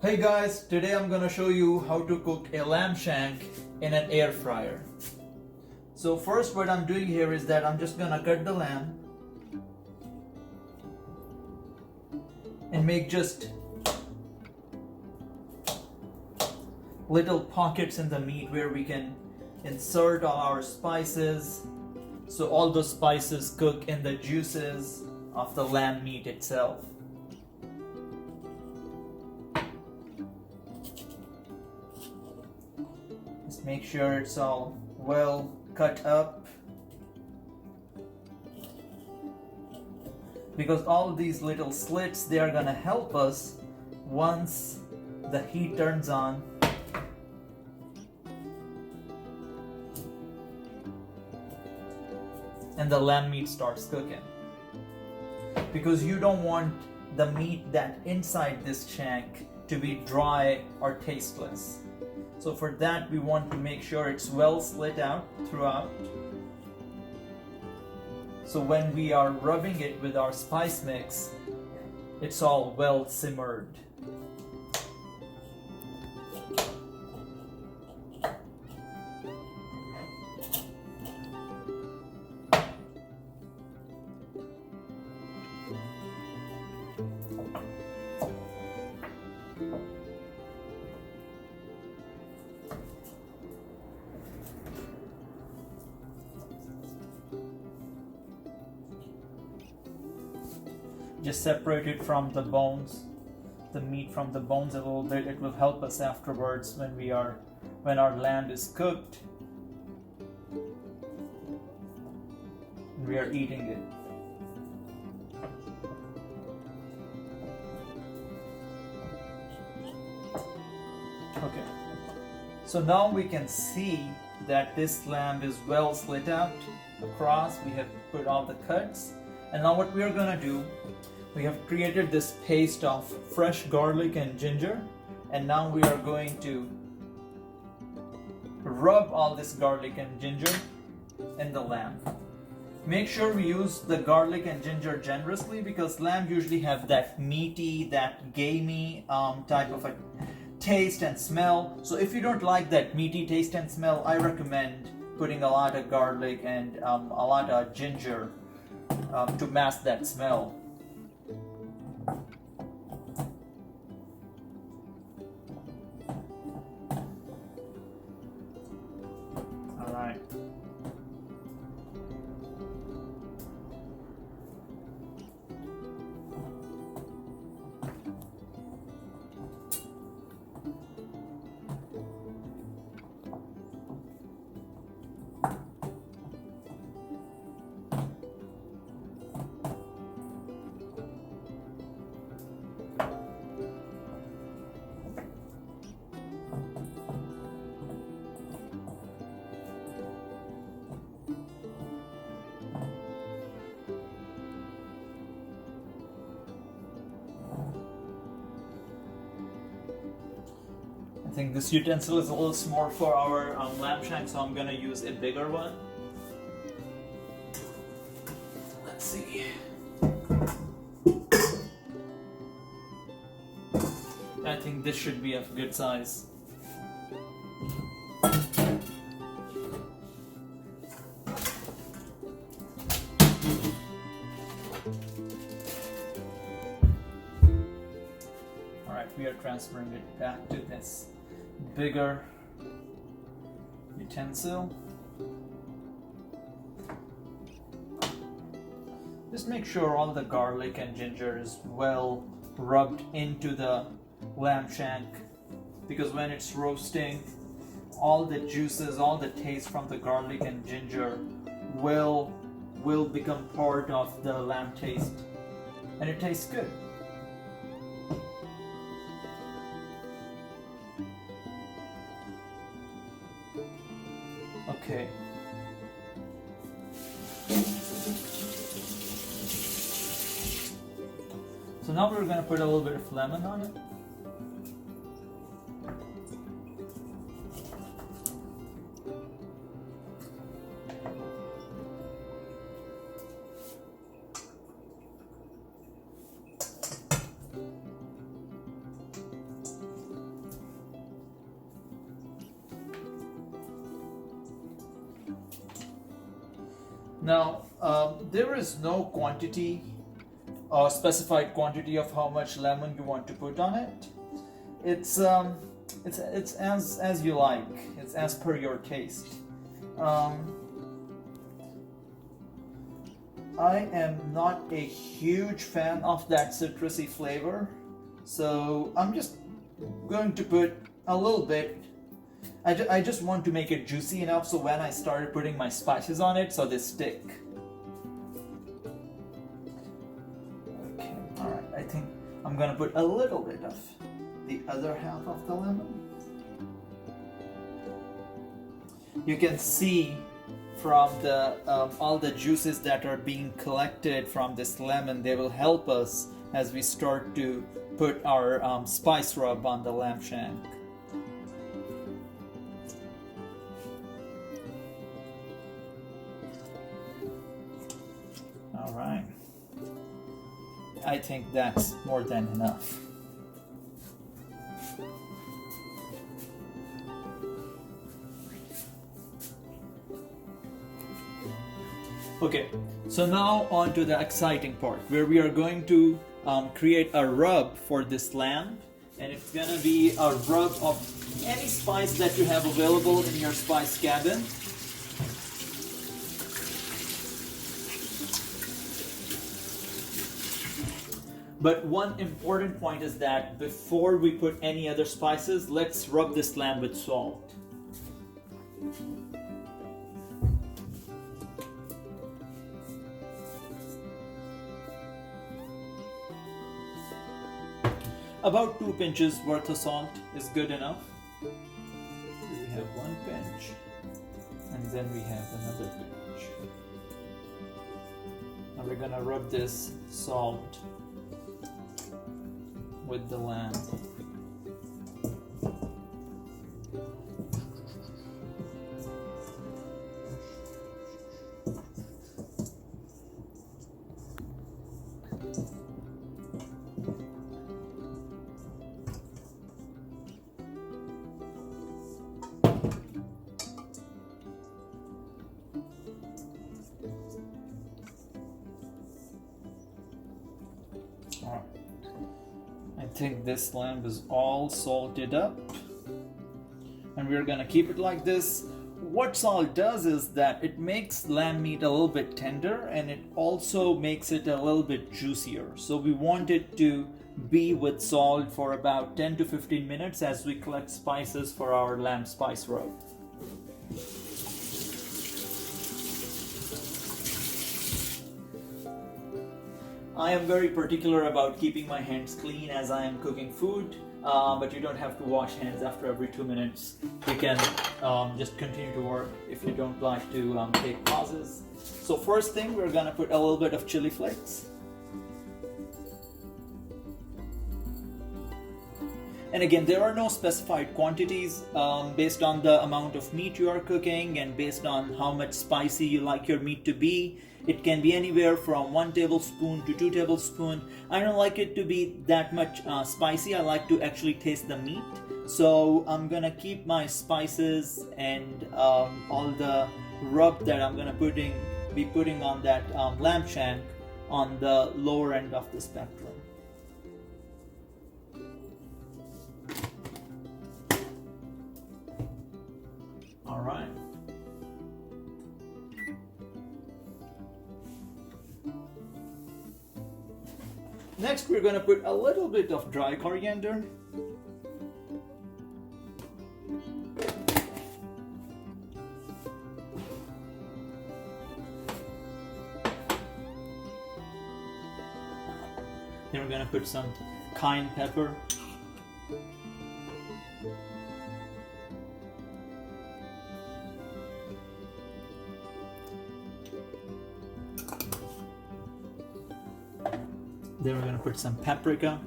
Hey guys, today I'm gonna show you how to cook a lamb shank in an air fryer. So first what I'm doing here is that I'm just gonna cut the lamb and make just little pockets in the meat where we can insert all our spices, so all those spices cook in the juices of the lamb meat itself. Just make sure it's all well cut up, because all these little slits, they are gonna help us once the heat turns on and the lamb meat starts cooking, because you don't want the meat that inside this shank to be dry or tasteless. So for that we want to make sure it's well slit out throughout, so when we are rubbing it with our spice mix, it's all well simmered. Just separate it from the bones, the meat from the bones a little bit. It will help us afterwards when our lamb is cooked and we are eating it. Okay, so now we can see that this lamb is well slit out across. We have put all the cuts, and now what we are gonna do, we have created this paste of fresh garlic and ginger, and now we are going to rub all this garlic and ginger in the lamb. Make sure we use the garlic and ginger generously, because lamb usually have that meaty, that gamey type of a taste and smell. So if you don't like that meaty taste and smell, I recommend putting a lot of garlic and a lot of ginger to mask that smell. All right. I think this utensil is a little small for our lamb shank, so I'm gonna use a bigger one. Let's see. I think this should be of good size. Alright, we are transferring it back to this bigger utensil. Just make sure all the garlic and ginger is well rubbed into the lamb shank, because when it's roasting, all the juices, all the taste from the garlic and ginger will become part of the lamb taste, and it tastes good. Okay. So now we're going to put a little bit of lemon on it. Now, there is no quantity or specified quantity of how much lemon you want to put on it. It's as you like. It's as per your taste. Um, I am not a huge fan of that citrusy flavor, so I'm just going to put a little bit. I just want to make it juicy enough so when I started putting my spices on it, so they stick. Okay, alright, I think I'm gonna put a little bit of the other half of the lemon. You can see from the all the juices that are being collected from this lemon, they will help us as we start to put our spice rub on the lamb shank. All right, I think that's more than enough. Okay, so now on to the exciting part where we are going to create a rub for this lamb, and it's gonna be a rub of any spice that you have available in your spice cabinet. But one important point is that before we put any other spices, let's rub this lamb with salt. About 2 pinches worth of salt is good enough. We have 1 pinch, and then we have another pinch. Now we're gonna rub this salt with the lamb. I think this lamb is all salted up, and we're gonna keep it like this. What salt does is that it makes lamb meat a little bit tender, and it also makes it a little bit juicier. So we want it to be with salt for about 10 to 15 minutes as we collect spices for our lamb spice rub. I am very particular about keeping my hands clean as I am cooking food, but you don't have to wash hands after every 2 minutes. You can just continue to work if you don't like to take pauses. So first thing, we're gonna put a little bit of chili flakes. And again, there are no specified quantities based on the amount of meat you are cooking and based on how much spicy you like your meat to be. It can be anywhere from 1 tablespoon to 2 tablespoons. I don't like it to be that much spicy. I like to actually taste the meat. So I'm gonna keep my spices and all the rub that I'm gonna be putting on that lamb shank on the lower end of the spectrum. All right. Next, we're going to put a little bit of dry coriander. Then we're going to put some cayenne pepper. Then we're going to put some paprika.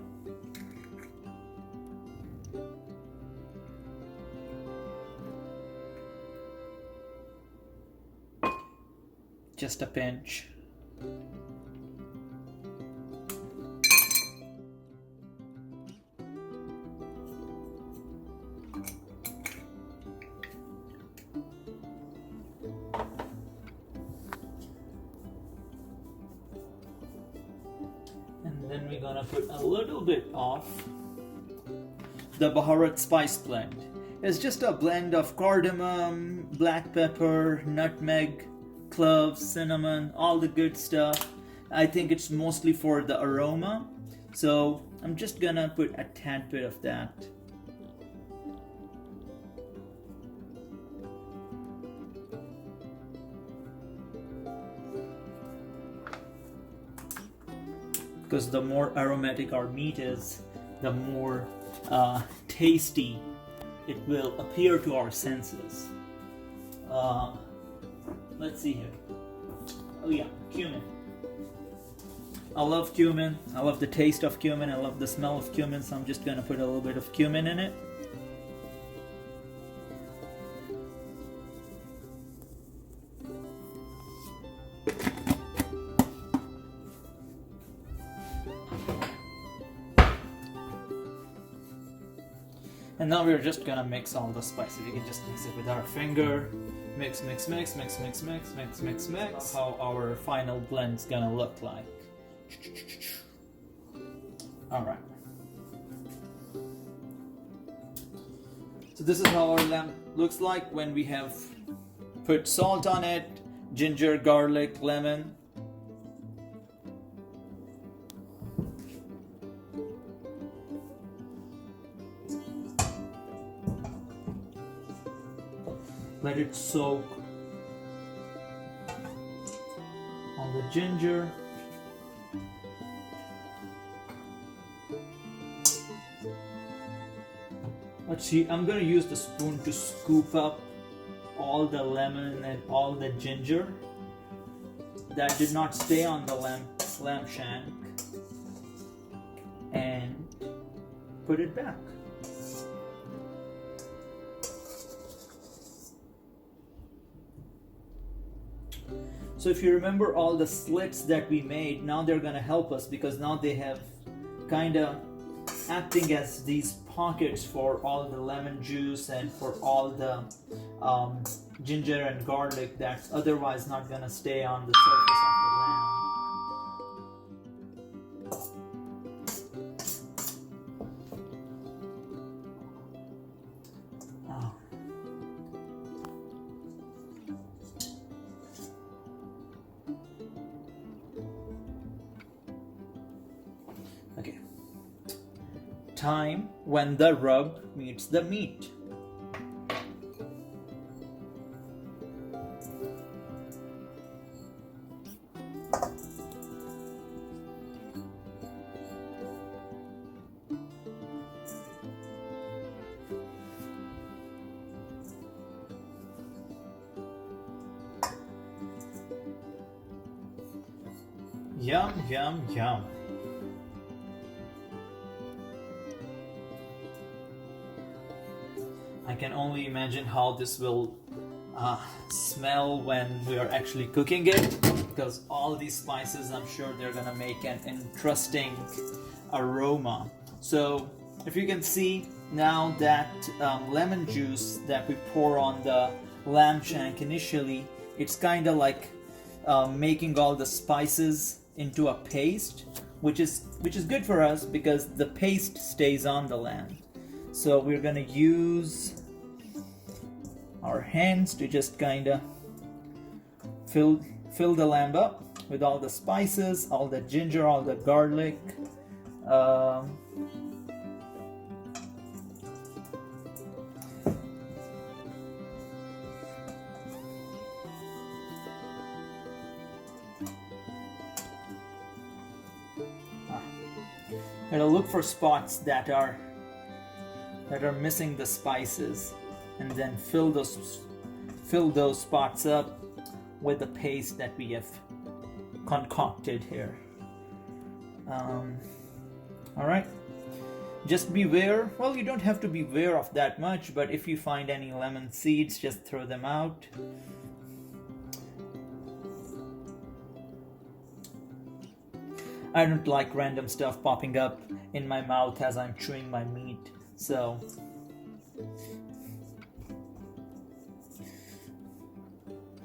Just a pinch. gonna put a little bit of the Baharat spice blend. It's just a blend of cardamom, black pepper, nutmeg, cloves, cinnamon, all the good stuff. I think it's mostly for the aroma, so I'm just gonna put a tad bit of that. Because the more aromatic our meat is, the more tasty it will appear to our senses. Let's see here. Oh yeah, cumin. I love cumin. I love the taste of cumin. I love the smell of cumin, so I'm just gonna put a little bit of cumin in it. And now we're just gonna mix all the spices. We can just mix it with our finger. Mix, mix, mix, mix, mix, mix, mix, mix, mix. That's how our final blend's gonna look like. Alright. So this is how our lamb looks like when we have put salt on it, ginger, garlic, lemon. Let it soak on the ginger. Let's see, I'm going to use the spoon to scoop up all the lemon and all the ginger that did not stay on the lamb shank and put it back. So if you remember all the slits that we made, now they're gonna help us because now they have kinda acting as these pockets for all the lemon juice and for all the ginger and garlic that's otherwise not gonna stay on the surface of the lamb. Okay. Time when the rub meets the meat. Yum, yum, yum. I can only imagine how this will smell when we are actually cooking it, because all these spices, I'm sure they're gonna make an interesting aroma. So if you can see now that lemon juice that we pour on the lamb shank initially, it's kind of like making all the spices into a paste, which is good for us because the paste stays on the lamb. So we're gonna use our hands to just kinda fill the lamb up with all the spices, all the ginger, all the garlic. Gotta look for spots that are missing the spices, and then fill those spots up with the paste that we have concocted here. All right, just beware. Well, you don't have to beware of that much, but if you find any lemon seeds, just throw them out. I don't like random stuff popping up in my mouth as I'm chewing my meat, so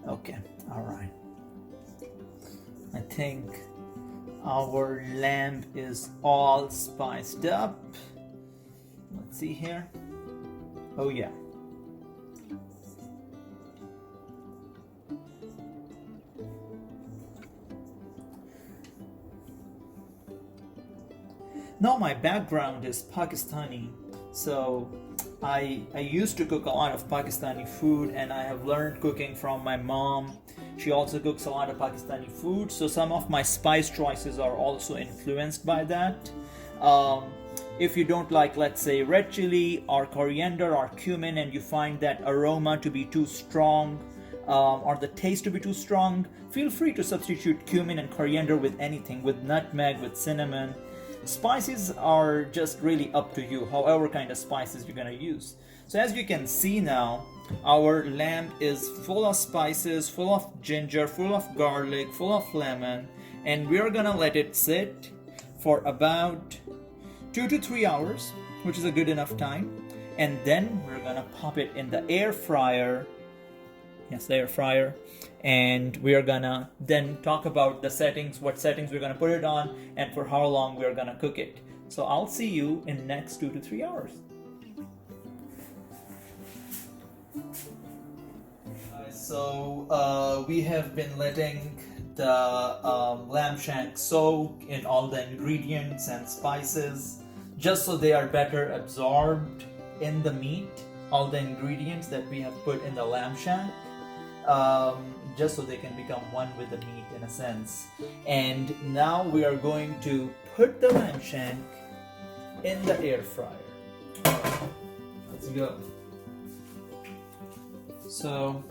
okay, all right. I think Our lamb is all spiced up. Let's see here. Oh yeah. Now my background is Pakistani, so I used to cook a lot of Pakistani food, and I have learned cooking from my mom. She also cooks a lot of Pakistani food, so some of my spice choices are also influenced by that. If you don't like, let's say, red chili or coriander or cumin, and you find that aroma to be too strong, or the taste to be too strong, feel free to substitute cumin and coriander with anything, with nutmeg, with cinnamon. Spices are just really up to you, however kind of spices you're gonna use. So as you can see now, our lamb is full of spices, full of ginger, full of garlic, full of lemon, and we're gonna let it sit for about 2 to 3 hours, which is a good enough time. And then we're gonna pop it in the air fryer. Yes, the air fryer. And we're gonna then talk about the settings, what settings we're gonna put it on, and for how long we're gonna cook it. So I'll see you in the next 2 to 3 hours. So we have been letting the lamb shank soak in all the ingredients and spices, just so they are better absorbed in the meat, all the ingredients that we have put in the lamb shank. Just so they can become one with the meat in a sense. And now we are going to put the lamb shank in the air fryer. Let's go. So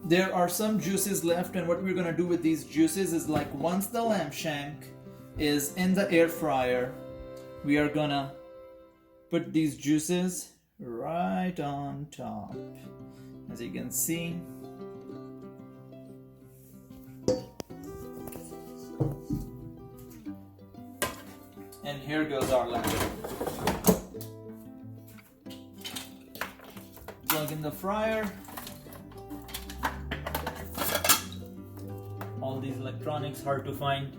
there are some juices left, and what we're gonna do with these juices is, like, once the lamb shank is in the air fryer, we are gonna put these juices right on top. As you can see, and here goes our lamb. Plug in the fryer. All these electronics, hard to find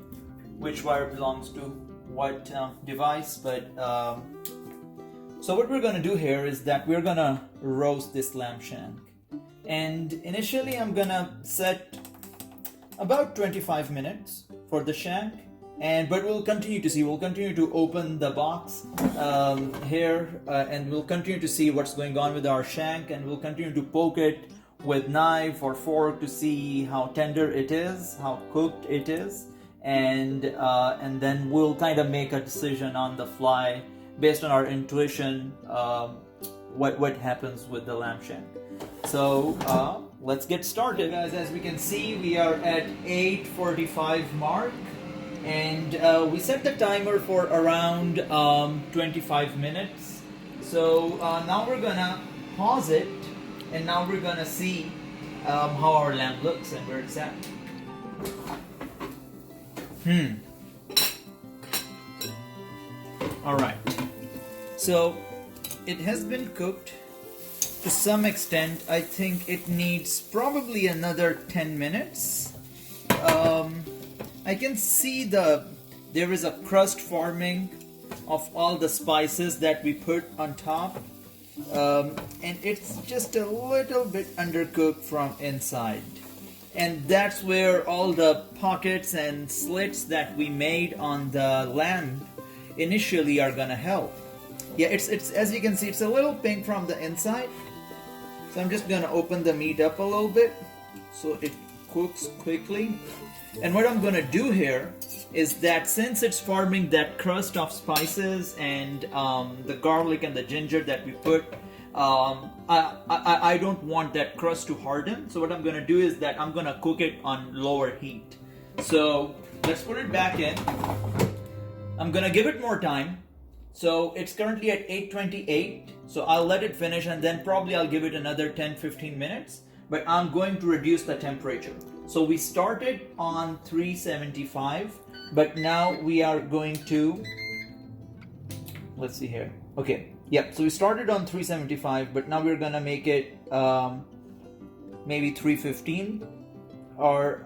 which wire belongs to what device, but so what we're gonna do here is that we're gonna roast this lamb shank. And initially I'm gonna set about 25 minutes for the shank, but we'll continue to open the box here, and we'll continue to see what's going on with our shank, and we'll continue to poke it with knife or fork to see how tender it is, how cooked it is, and then we'll kind of make a decision on the fly based on our intuition, what happens with the lamb shank. So let's get started, guys. As we can see, we are at 8:45 mark, and we set the timer for around 25 minutes. So now we're gonna pause it, and now we're gonna see how our lamb looks and where it's at. Alright, so it has been cooked to some extent. I think it needs probably another 10 minutes. I can see there is a crust forming of all the spices that we put on top, and it's just a little bit undercooked from inside, and that's where all the pockets and slits that we made on the lamb initially are gonna help. Yeah, it's as you can see, it's a little pink from the inside, so I'm just gonna open the meat up a little bit so it cooks quickly. And what I'm gonna do here is that since it's forming that crust of spices and the garlic and the ginger that we put, I don't want that crust to harden. So what I'm gonna do is that I'm gonna cook it on lower heat. So let's put it back in. I'm gonna give it more time. So it's currently at 8:28. So I'll let it finish, and then probably I'll give it another 10-15 minutes. But I'm going to reduce the temperature. So we started on 375, but now we are going to, let's see here. Okay, yeah, so we started on 375, but now we're gonna make it maybe 315 or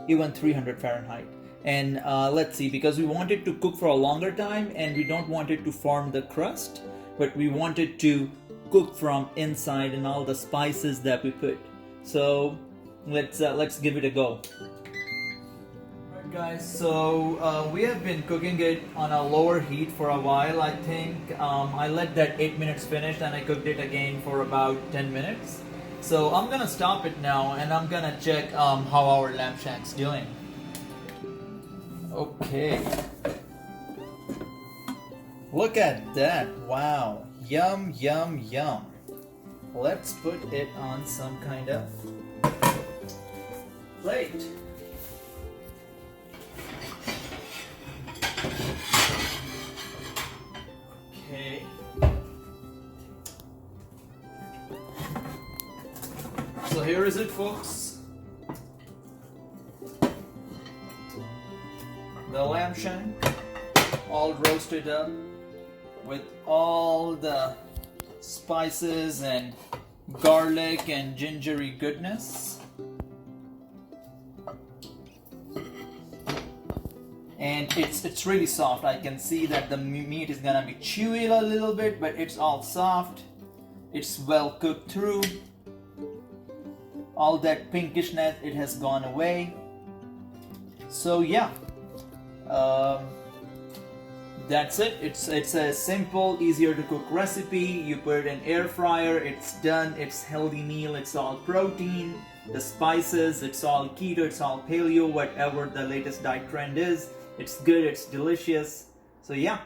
even 300 Fahrenheit. And let's see, because we want it to cook for a longer time and we don't want it to form the crust, but we want it to cook from inside and all the spices that we put. So let's give it a go. Alright guys, so we have been cooking it on a lower heat for a while. I think I let that 8 minutes finish and I cooked it again for about 10 minutes. So I'm gonna stop it now and I'm gonna check how our lamb shank's doing. Okay. Look at that. Wow. Yum, yum, yum. Let's put it on some kind of plate. Okay. So here is it, folks. The lamb shank, all roasted up with all the spices and garlic and gingery goodness. And it's really soft. I can see that the meat is gonna be chewy a little bit, but it's all soft. It's well cooked through. All that pinkishness, it has gone away. So yeah. That's it. It's a simple, easier to cook recipe. You put it in air fryer, it's done. It's healthy meal. It's all protein. The spices, it's all keto, it's all paleo, whatever the latest diet trend is. It's good, it's delicious. So yeah.